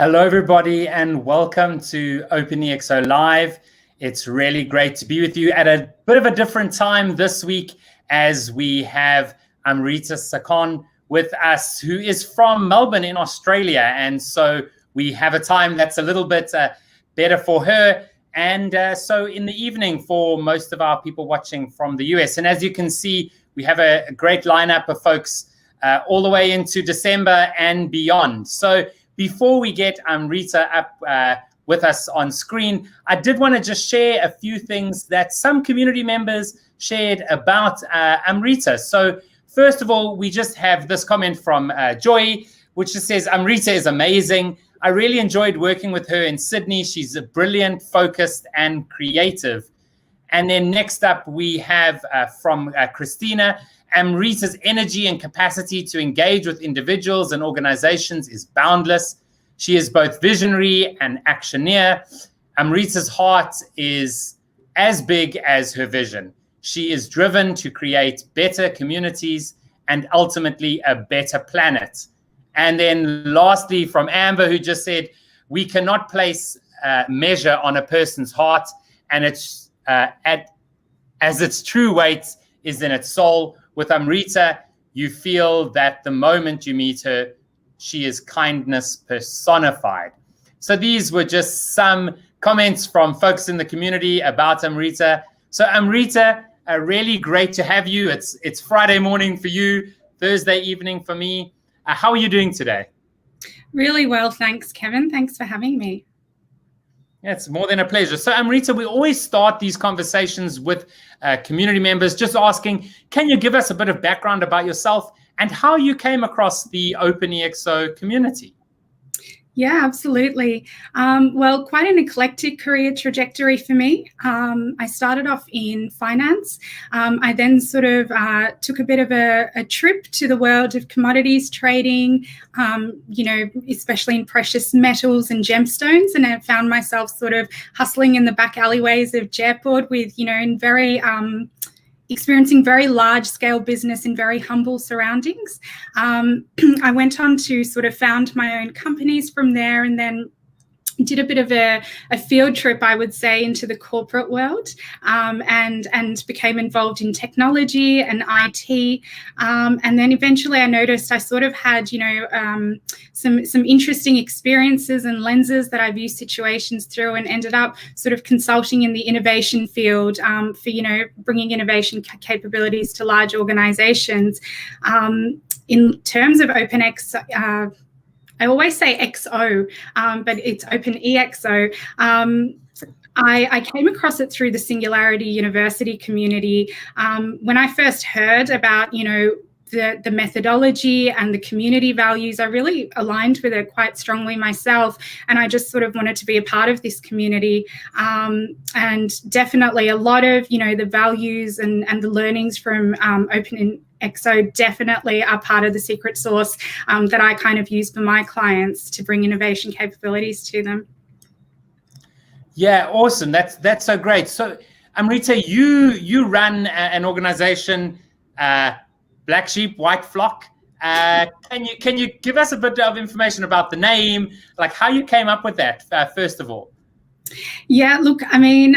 Hello, everybody, and welcome to OpenExO Live. It's really great to be with you at a bit of a different time this week as we have Amritaa Sekhon with us, who is from Melbourne in Australia. And so we have a time that's a little bit better for her. And so in the evening for most of our people watching from the US. And as you can see, we have a great lineup of folks all the way into December and beyond. So before we get Amritaa up with us on screen, I did want to just share a few things that some community members shared about Amritaa. So first of all, we just have this comment from Joy, which just says, Amritaa is amazing. I really enjoyed working with her in Sydney. She's a brilliant, focused, and creative. And then next up, we have from Christina, Amritaa's energy and capacity to engage with individuals and organizations is boundless. She is both visionary and actioneer. Amritaa's heart is as big as her vision. She is driven to create better communities and ultimately a better planet. And then lastly, from Amber, who just said, we cannot place measure on a person's heart, and it's as its true weight is in its soul. With Amritaa, you feel that the moment you meet her, she is kindness personified. So these were just some comments from folks in the community about Amritaa. So Amritaa, really great to have you. It's Friday morning for you, Thursday evening for me. How are you doing today? Really well, thanks, Kevin. Thanks for having me. Yeah, it's more than a pleasure. So Amritaa, we always start these conversations with community members just asking, can you give us a bit of background about yourself and how you came across the OpenExO community? Yeah, absolutely. Well, quite an eclectic career trajectory for me. I started off in finance. I then sort of took a bit of a trip to the world of commodities trading, especially in precious metals and gemstones. And I found myself sort of hustling in the back alleyways of Jaipur with, in very experiencing very large-scale business in very humble surroundings. I went on to sort of found my own companies from there, and then did a bit of a field trip, I would say, into the corporate world, and became involved in technology and IT. And then eventually I noticed I sort of had, some interesting experiences and lenses that I view situations through, and ended up sort of consulting in the innovation field for, bringing innovation capabilities to large organizations. In terms of OpenExO, I always say XO, but it's OpenExO. I came across it through the Singularity University community. When I first heard about, the methodology and the community values, I really aligned with it quite strongly myself. And I just sort of wanted to be a part of this community. And definitely a lot of, the values and the learnings from OpenExO definitely are part of the secret sauce that I kind of use for my clients to bring innovation capabilities to them. Yeah, awesome. That's so great. So Amritaa, you run an organization, Black Sheep, White Flock. Can you give us a bit of information about the name, like how you came up with that, first of all? Yeah, look, I mean,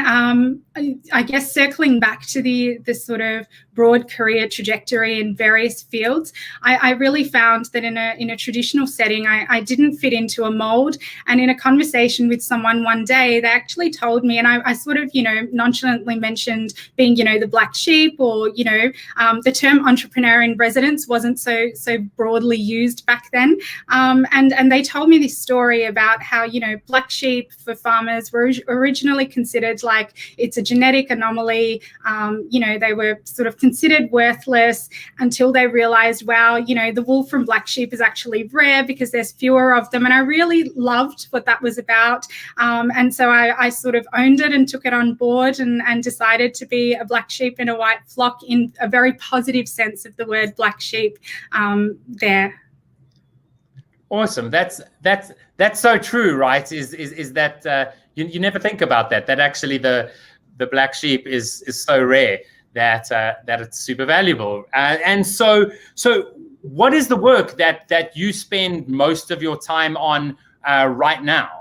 I guess circling back to the sort of broad career trajectory in various fields, I really found that in a traditional setting, I didn't fit into a mold. And in a conversation with someone one day, they actually told me, and I sort of, nonchalantly mentioned being, the black sheep, or, the term entrepreneur in residence wasn't so broadly used back then. And they told me this story about how, black sheep for farmers were originally considered like it's a genetic anomaly. They were sort of considered worthless until they realized, wow, the wool from black sheep is actually rare because there's fewer of them. And I really loved what that was about. And so I sort of owned it and took it on board, and decided to be a black sheep in a white flock in a very positive sense of the word black sheep there. Awesome. That's so true, right? Is that you never think about that actually the black sheep is so rare that it's super valuable. And so what is the work that you spend most of your time on right now?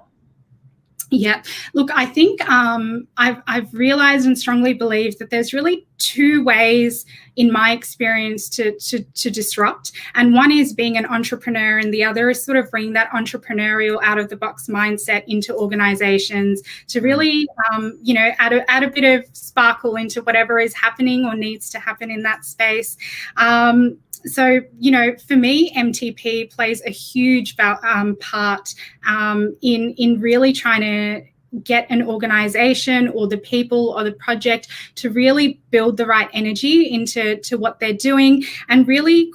Yeah, look, I think I've realized and strongly believe that there's really two ways, in my experience, to disrupt. And one is being an entrepreneur, and the other is sort of bringing that entrepreneurial out of the box mindset into organizations to really, add a bit of sparkle into whatever is happening or needs to happen in that space. So, for me, MTP plays a huge part in really trying to get an organization or the people or the project to really build the right energy into what they're doing and really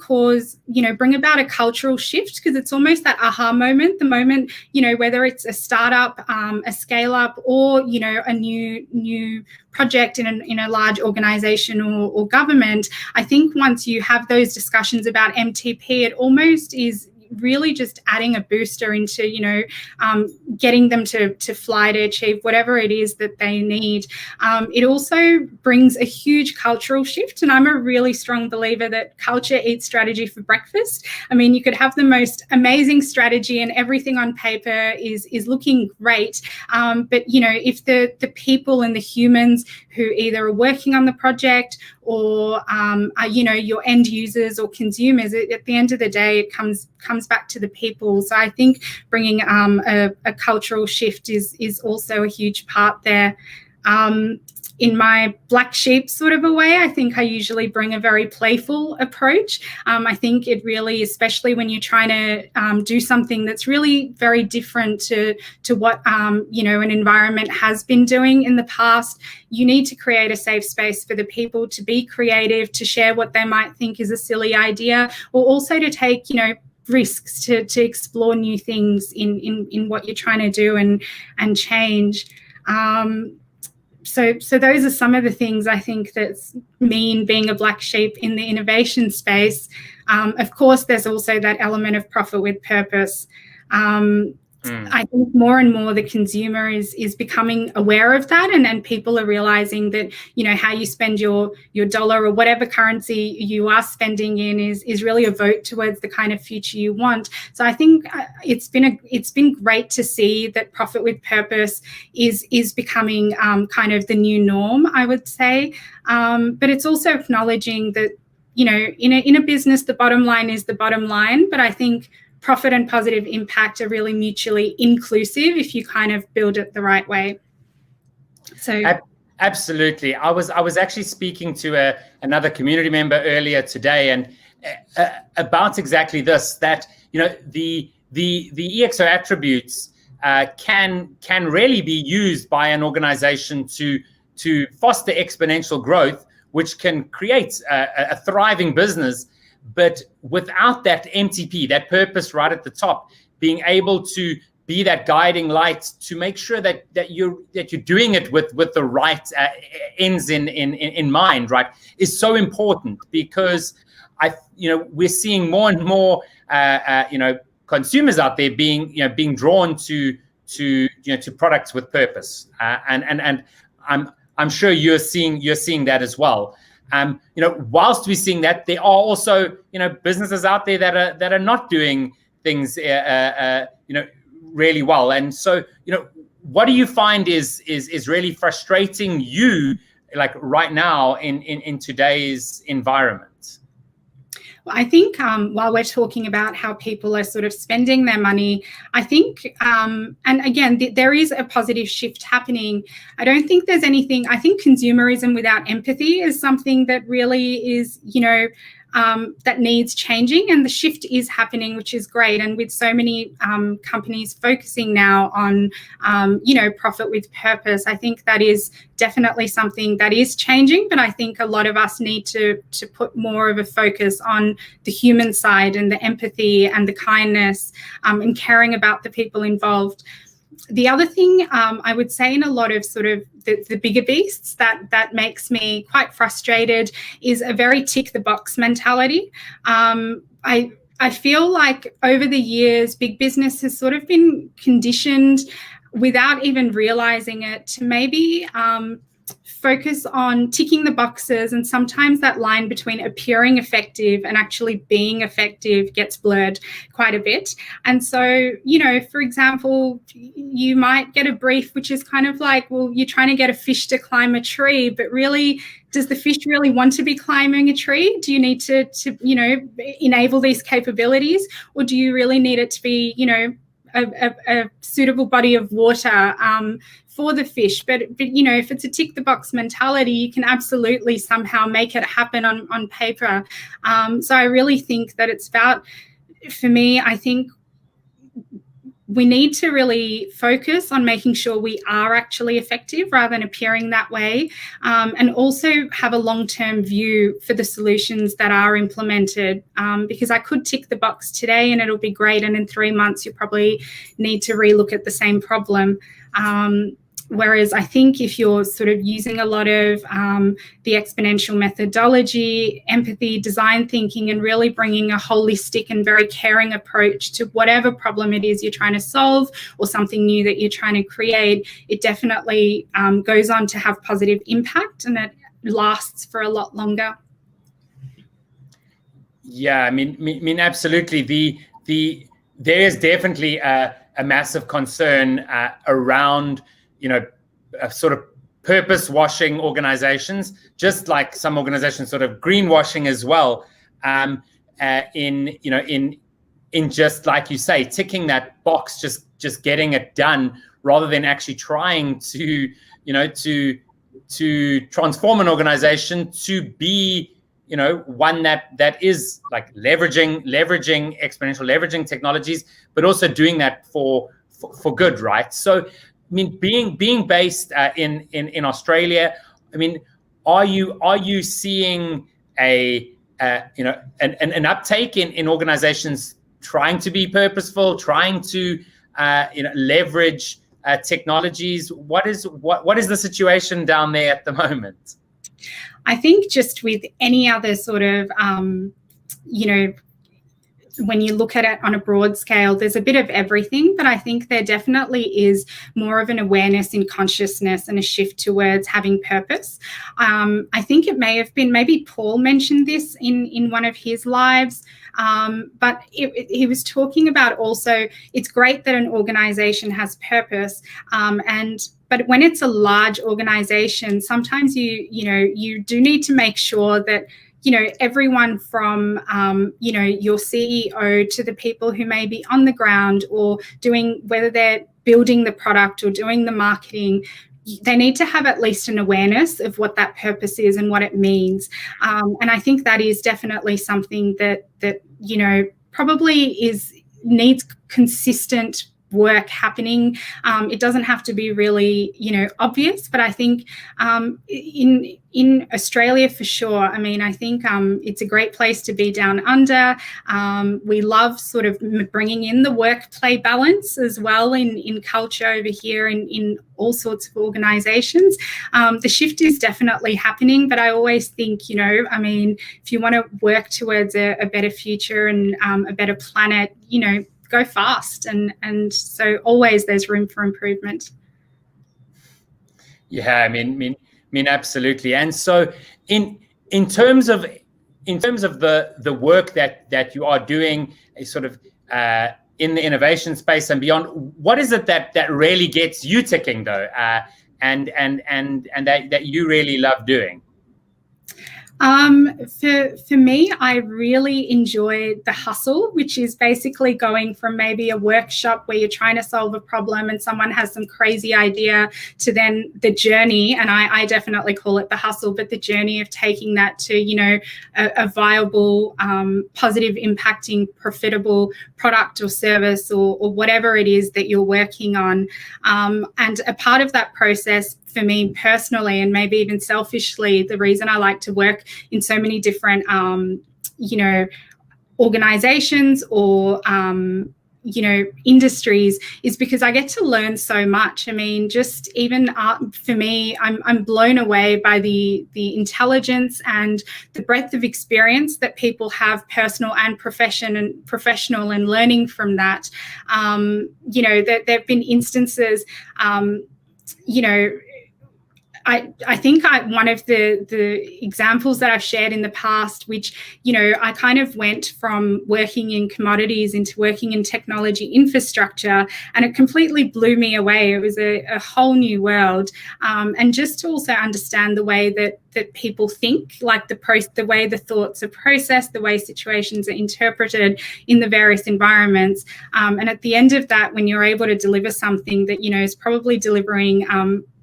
bring about a cultural shift, because it's almost that aha moment, the moment, whether it's a startup, a scale up, or, a new project in a large organization or government. I think once you have those discussions about MTP, it almost is really just adding a booster into, getting them to fly to achieve whatever it is that they need. It also brings a huge cultural shift. And I'm a really strong believer that culture eats strategy for breakfast. I mean, you could have the most amazing strategy and everything on paper is looking great. But, if the people and the humans who either are working on the project or, your end users or consumers, at the end of the day, it comes back to the people. So I think bringing a cultural shift is also a huge part there. In my black sheep sort of a way, I think I usually bring a very playful approach. I think it really, especially when you're trying to do something that's really very different to what, an environment has been doing in the past, you need to create a safe space for the people to be creative, to share what they might think is a silly idea, or also to take, risks to explore new things in what you're trying to do and change. So those are some of the things I think that's mean being a black sheep in the innovation space. Of course, there's also that element of profit with purpose. I think more and more the consumer is becoming aware of that, and people are realizing that, how you spend your dollar or whatever currency you are spending in is really a vote towards the kind of future you want. So I think it's been great to see that profit with purpose is becoming kind of the new norm, I would say. But it's also acknowledging that, in a business, the bottom line is the bottom line. But I think profit and positive impact are really mutually inclusive if you kind of build it the right way. So absolutely. I was actually speaking to another community member earlier today, and about exactly this, that the EXO attributes can really be used by an organization to foster exponential growth, which can create a thriving business. But without that MTP, that purpose right at the top, being able to be that guiding light to make sure that you're doing it with the right ends in mind, right, is so important, because we're seeing more and more consumers out there being drawn to products with purpose, and I'm sure you're seeing that as well. Whilst we're seeing that, there are also businesses out there that are not doing things really well. And so what do you find is really frustrating you, like right now in today's environment? Well, I think while we're talking about how people are sort of spending their money, I think, and again, there is a positive shift happening. I don't think there's anything, I think consumerism without empathy is something that really is, that needs changing, and the shift is happening, which is great. And with so many companies focusing now on, profit with purpose, I think that is definitely something that is changing. But I think a lot of us need to put more of a focus on the human side and the empathy and the kindness and caring about the people involved. The other thing I would say in a lot of sort of the bigger beasts that makes me quite frustrated is a very tick the box mentality. I feel like over the years, big business has sort of been conditioned without even realizing it to maybe focus on ticking the boxes, and sometimes that line between appearing effective and actually being effective gets blurred quite a bit. And so, you know, for example, you might get a brief which is kind of like, well, you're trying to get a fish to climb a tree, but really, does the fish really want to be climbing a tree? Do you need to you know, enable these capabilities, or do you really need it to be, you know, a suitable body of water for the fish? But you know, if it's a tick the box mentality, you can absolutely somehow make it happen on paper. So I really think that it's about, for me, I think we need to really focus on making sure we are actually effective rather than appearing that way, and also have a long-term view for the solutions that are implemented, because I could tick the box today and it'll be great, and in 3 months you probably need to relook at the same problem. Whereas I think if you're sort of using a lot of the exponential methodology, empathy, design thinking, and really bringing a holistic and very caring approach to whatever problem it is you're trying to solve or something new that you're trying to create, it definitely goes on to have positive impact, and it lasts for a lot longer. Yeah, I mean, absolutely. There is definitely a massive concern around, you know, sort of purpose washing organizations, just like some organizations sort of greenwashing as well, in just like you say, ticking that box, just getting it done, rather than actually trying to, you know, to transform an organization to be, you know, one that is like leveraging exponential, leveraging technologies, but also doing that for good, right? So, I mean, being based in Australia, I mean, are you seeing an uptake in organizations trying to be purposeful, trying to leverage technologies? What is the situation down there at the moment? I think just with any other sort of when you look at it on a broad scale, there's a bit of everything, but I think there definitely is more of an awareness in consciousness and a shift towards having purpose. I think it may have been, maybe Paul mentioned this in one of his lives, but he was talking about also, it's great that an organization has purpose, but when it's a large organization, sometimes you do need to make sure that, you know, everyone from, your CEO to the people who may be on the ground or doing, whether they're building the product or doing the marketing, they need to have at least an awareness of what that purpose is and what it means. And I think that is definitely something that you know, probably needs consistent work happening. It doesn't have to be really, you know, obvious, but I think in Australia for sure, I mean, I think it's a great place to be down under. We love sort of bringing in the work-play balance as well in culture over here in all sorts of organizations. The shift is definitely happening, but I always think, you know, I mean, if you want to work towards a better future and a better planet, you know, go fast, and so always there's room for improvement. Yeah, I mean absolutely. And so in terms of the work that you are doing, sort of in the innovation space and beyond, what is it that really gets you ticking though, and that you really love doing? For me, I really enjoy the hustle, which is basically going from maybe a workshop where you're trying to solve a problem and someone has some crazy idea, to then the journey, and I definitely call it the hustle, but the journey of taking that to, you know, a viable, positive, impacting, profitable product or service or whatever it is that you're working on. And a part of that process for me personally, and maybe even selfishly, the reason I like to work in so many different, organizations or, industries is because I get to learn so much. I mean, just even for me, I'm blown away by the intelligence and the breadth of experience that people have, personal and professional, and learning from that. There have been instances, I think one of the examples that I've shared in the past, which, you know, I kind of went from working in commodities into working in technology infrastructure, and it completely blew me away. It was a whole new world. And just to also understand the way that people think, like the way the thoughts are processed, the way situations are interpreted in the various environments. And at the end of that, when you're able to deliver something that, you know, is probably delivering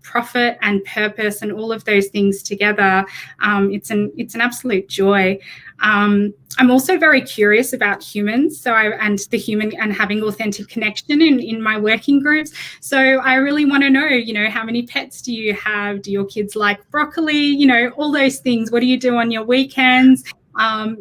profit and purpose and all of those things together, it's an absolute joy. I'm also very curious about humans, and having authentic connection in my working groups. So I really want to know, you know, how many pets do you have? Do your kids like broccoli? You know, all those things. What do you do on your weekends?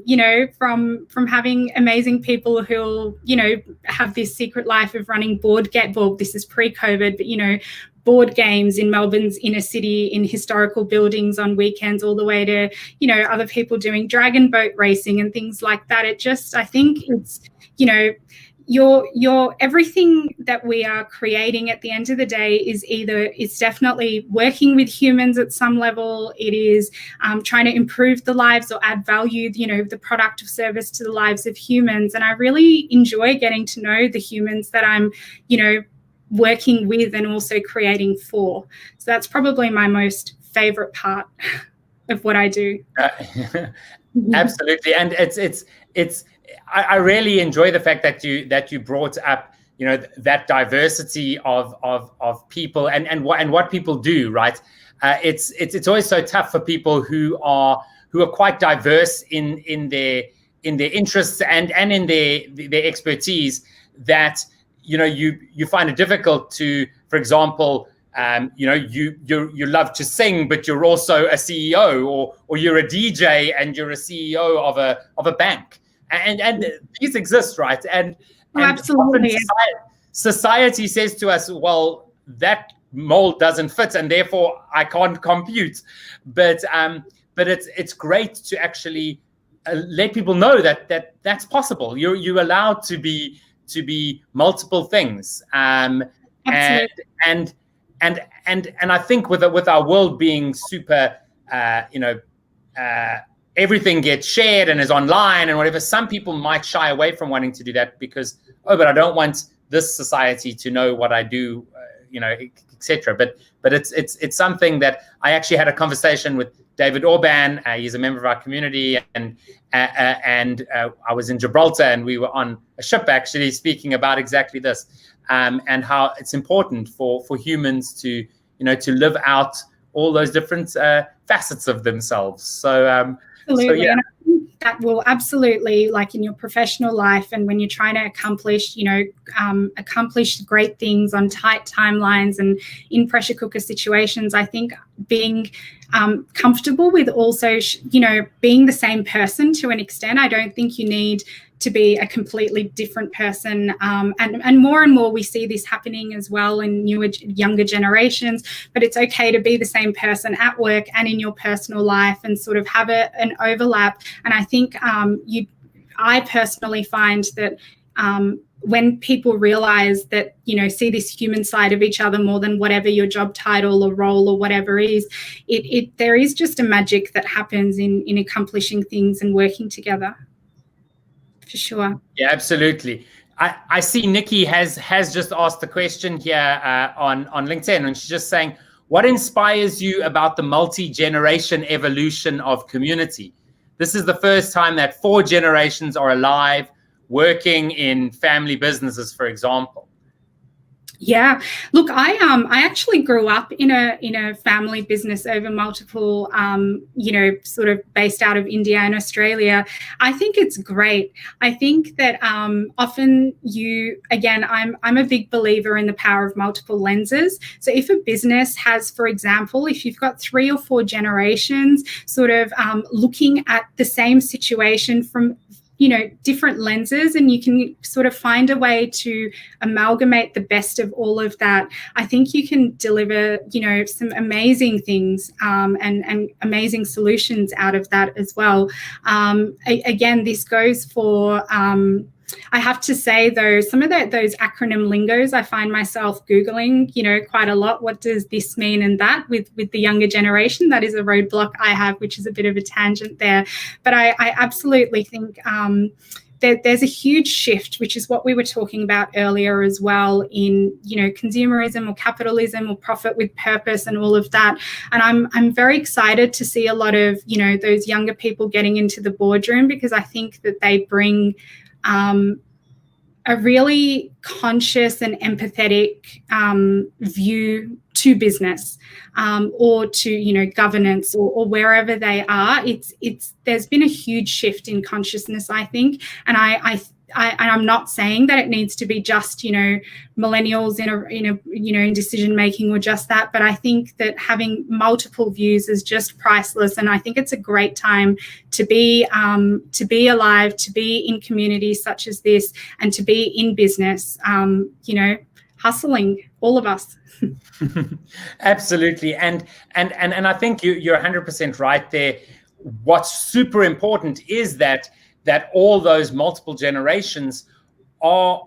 You know, from having amazing people who'll, you know, have this secret life of running this is pre-COVID, but, you know, board games in Melbourne's inner city in historical buildings on weekends, all the way to, you know, other people doing dragon boat racing and things like that. I think it's, you know, your everything that we are creating at the end of the day it's definitely working with humans at some level. It is trying to improve the lives or add value, you know, the product of service to the lives of humans. And I really enjoy getting to know the humans that I'm, you know, working with and also creating for. So that's probably my most favorite part of what I do. Absolutely. And I really enjoy the fact that you brought up, you know, that diversity of people and what people do, right? It's always so tough for people who are quite diverse in their interests and in their expertise, that, you know, you find it difficult to, for example, you know, you love to sing, but you're also a CEO, or you're a DJ and you're a CEO of a bank, and these exist, right? And absolutely. Society says to us, well, that mold doesn't fit, and therefore I can't compute. But it's great to actually let people know that that's possible. You're allowed to be multiple things, and I think with our world being super, you know, everything gets shared and is online and whatever, some people might shy away from wanting to do that because, but I don't want this society to know what I do, you know, etc. But it's something that I actually had a conversation with David Orban. He's a member of our community, and I was in Gibraltar, and we were on a ship actually speaking about exactly this, and how it's important for humans to, you know, to live out all those different facets of themselves. So absolutely. And I think that will absolutely, like in your professional life and when you're trying to accomplish, you know, accomplish great things on tight timelines and in pressure cooker situations, I think being comfortable with also, you know, being the same person to an extent. I don't think you need to be a completely different person, and more we see this happening as well in younger generations. But it's okay to be the same person at work and in your personal life and sort of have an overlap. And I think I personally find that when people realize that, you know, see this human side of each other more than whatever your job title or role or whatever is, there is just a magic that happens in accomplishing things and working together. For sure. Yeah, absolutely. I see Nikki has just asked the question here on LinkedIn, and she's just saying, what inspires you about the multi-generation evolution of community? This is the first time that 4 generations are alive, working in family businesses, for example. Yeah, look, I actually grew up in a family business over multiple, you know, sort of based out of India and Australia. I think it's great. I think that often I'm a big believer in the power of multiple lenses. So if a business has, for example, if you've got 3 or 4 generations sort of looking at the same situation from, you know, different lenses, and you can sort of find a way to amalgamate the best of all of that, I think you can deliver, you know, some amazing things and amazing solutions out of that as well. Again, this goes for I have to say, though, some of those acronym lingos, I find myself Googling, quite a lot. What does this mean and that with the younger generation? That is a roadblock I have, which is a bit of a tangent there. But I absolutely think there's a huge shift, which is what we were talking about earlier as well, in consumerism or capitalism or profit with purpose and all of that. And I'm very excited to see a lot of those younger people getting into the boardroom, because I think that they bring a really conscious and empathetic view to business, or to governance, or wherever they are. There's been a huge shift in consciousness, I think, and I'm not saying that it needs to be just millennials in decision making or just that, but I think that having multiple views is just priceless, and I think it's a great time to be alive, to be in communities such as this, and to be in business. Hustling, all of us. Absolutely, and I think you're 100% right there. What's super important is that all those multiple generations are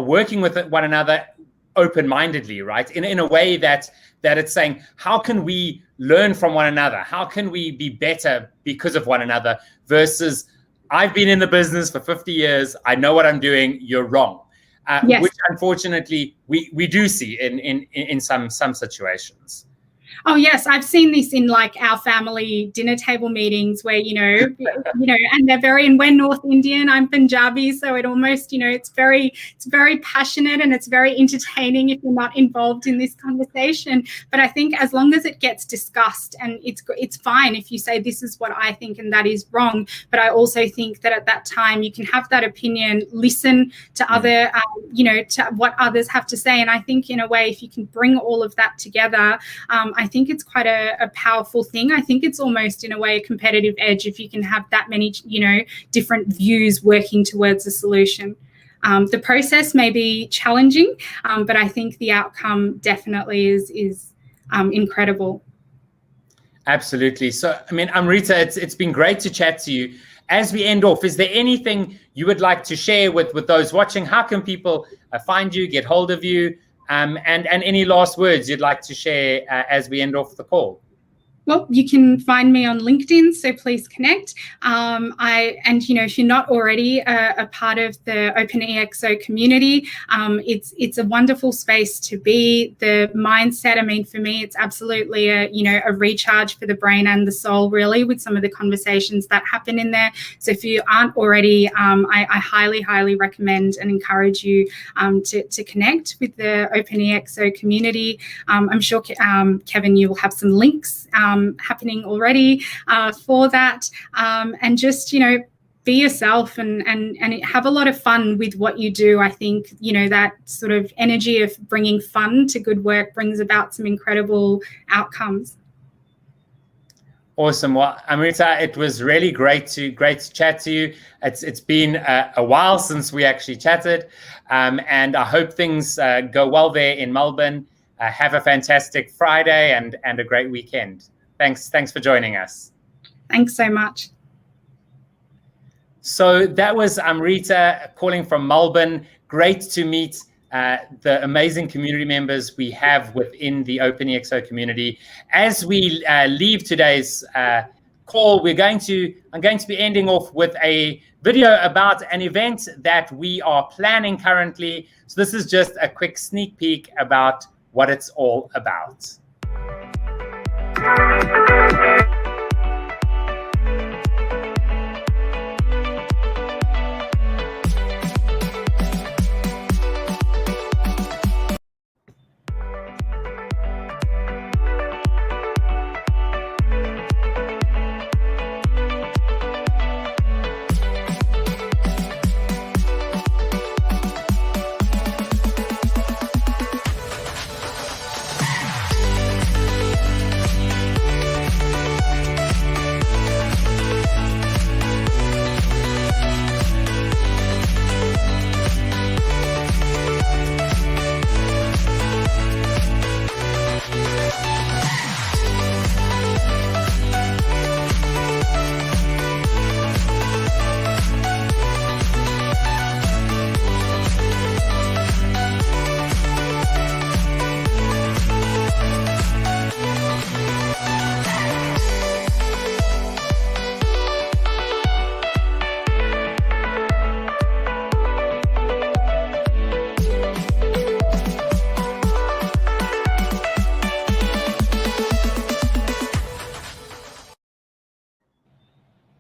working with one another open-mindedly, right? In a way that it's saying, how can we learn from one another? How can we be better because of one another? Versus, I've been in the business for 50 years. I know what I'm doing. You're wrong. Yes. Which unfortunately we do see in some situations. Oh yes, I've seen this in like our family dinner table meetings where and and we're North Indian, I'm Punjabi, so it almost it's very passionate and it's very entertaining if you're not involved in this conversation. But I think as long as it gets discussed, and it's fine if you say this is what I think and that is wrong. But I also think that at that time you can have that opinion, listen to other to what others have to say, and I think in a way if you can bring all of that together, I think it's quite a powerful thing. I think it's almost in a way a competitive edge if you can have that many, different views working towards a solution. The process may be challenging, but I think the outcome definitely is incredible. Absolutely. So, I mean, Amritaa, it's been great to chat to you. As we end off, is there anything you would like to share with those watching? How can people find you, get hold of you? And any last words you'd like to share as we end off the call? Well, you can find me on LinkedIn, so please connect. If you're not already a part of the OpenExO community, it's a wonderful space to be. The mindset, I mean, for me, it's absolutely a recharge for the brain and the soul, really, with some of the conversations that happen in there. So if you aren't already, I highly, highly recommend and encourage you to connect with the OpenExO community. I'm sure, Kevin, you will have some links happening already for that, and just be yourself and have a lot of fun with what you do. I think that sort of energy of bringing fun to good work brings about some incredible outcomes. Awesome. Well, Amritaa, it was really great to chat to you. It's been a while since we actually chatted, and I hope things go well there in Melbourne. Have a fantastic Friday and a great weekend. Thanks for joining us. Thanks so much. So that was Amritaa calling from Melbourne. Great to meet the amazing community members we have within the OpenExO community. As we leave today's call, I'm going to be ending off with a video about an event that we are planning currently. So this is just a quick sneak peek about what it's all about.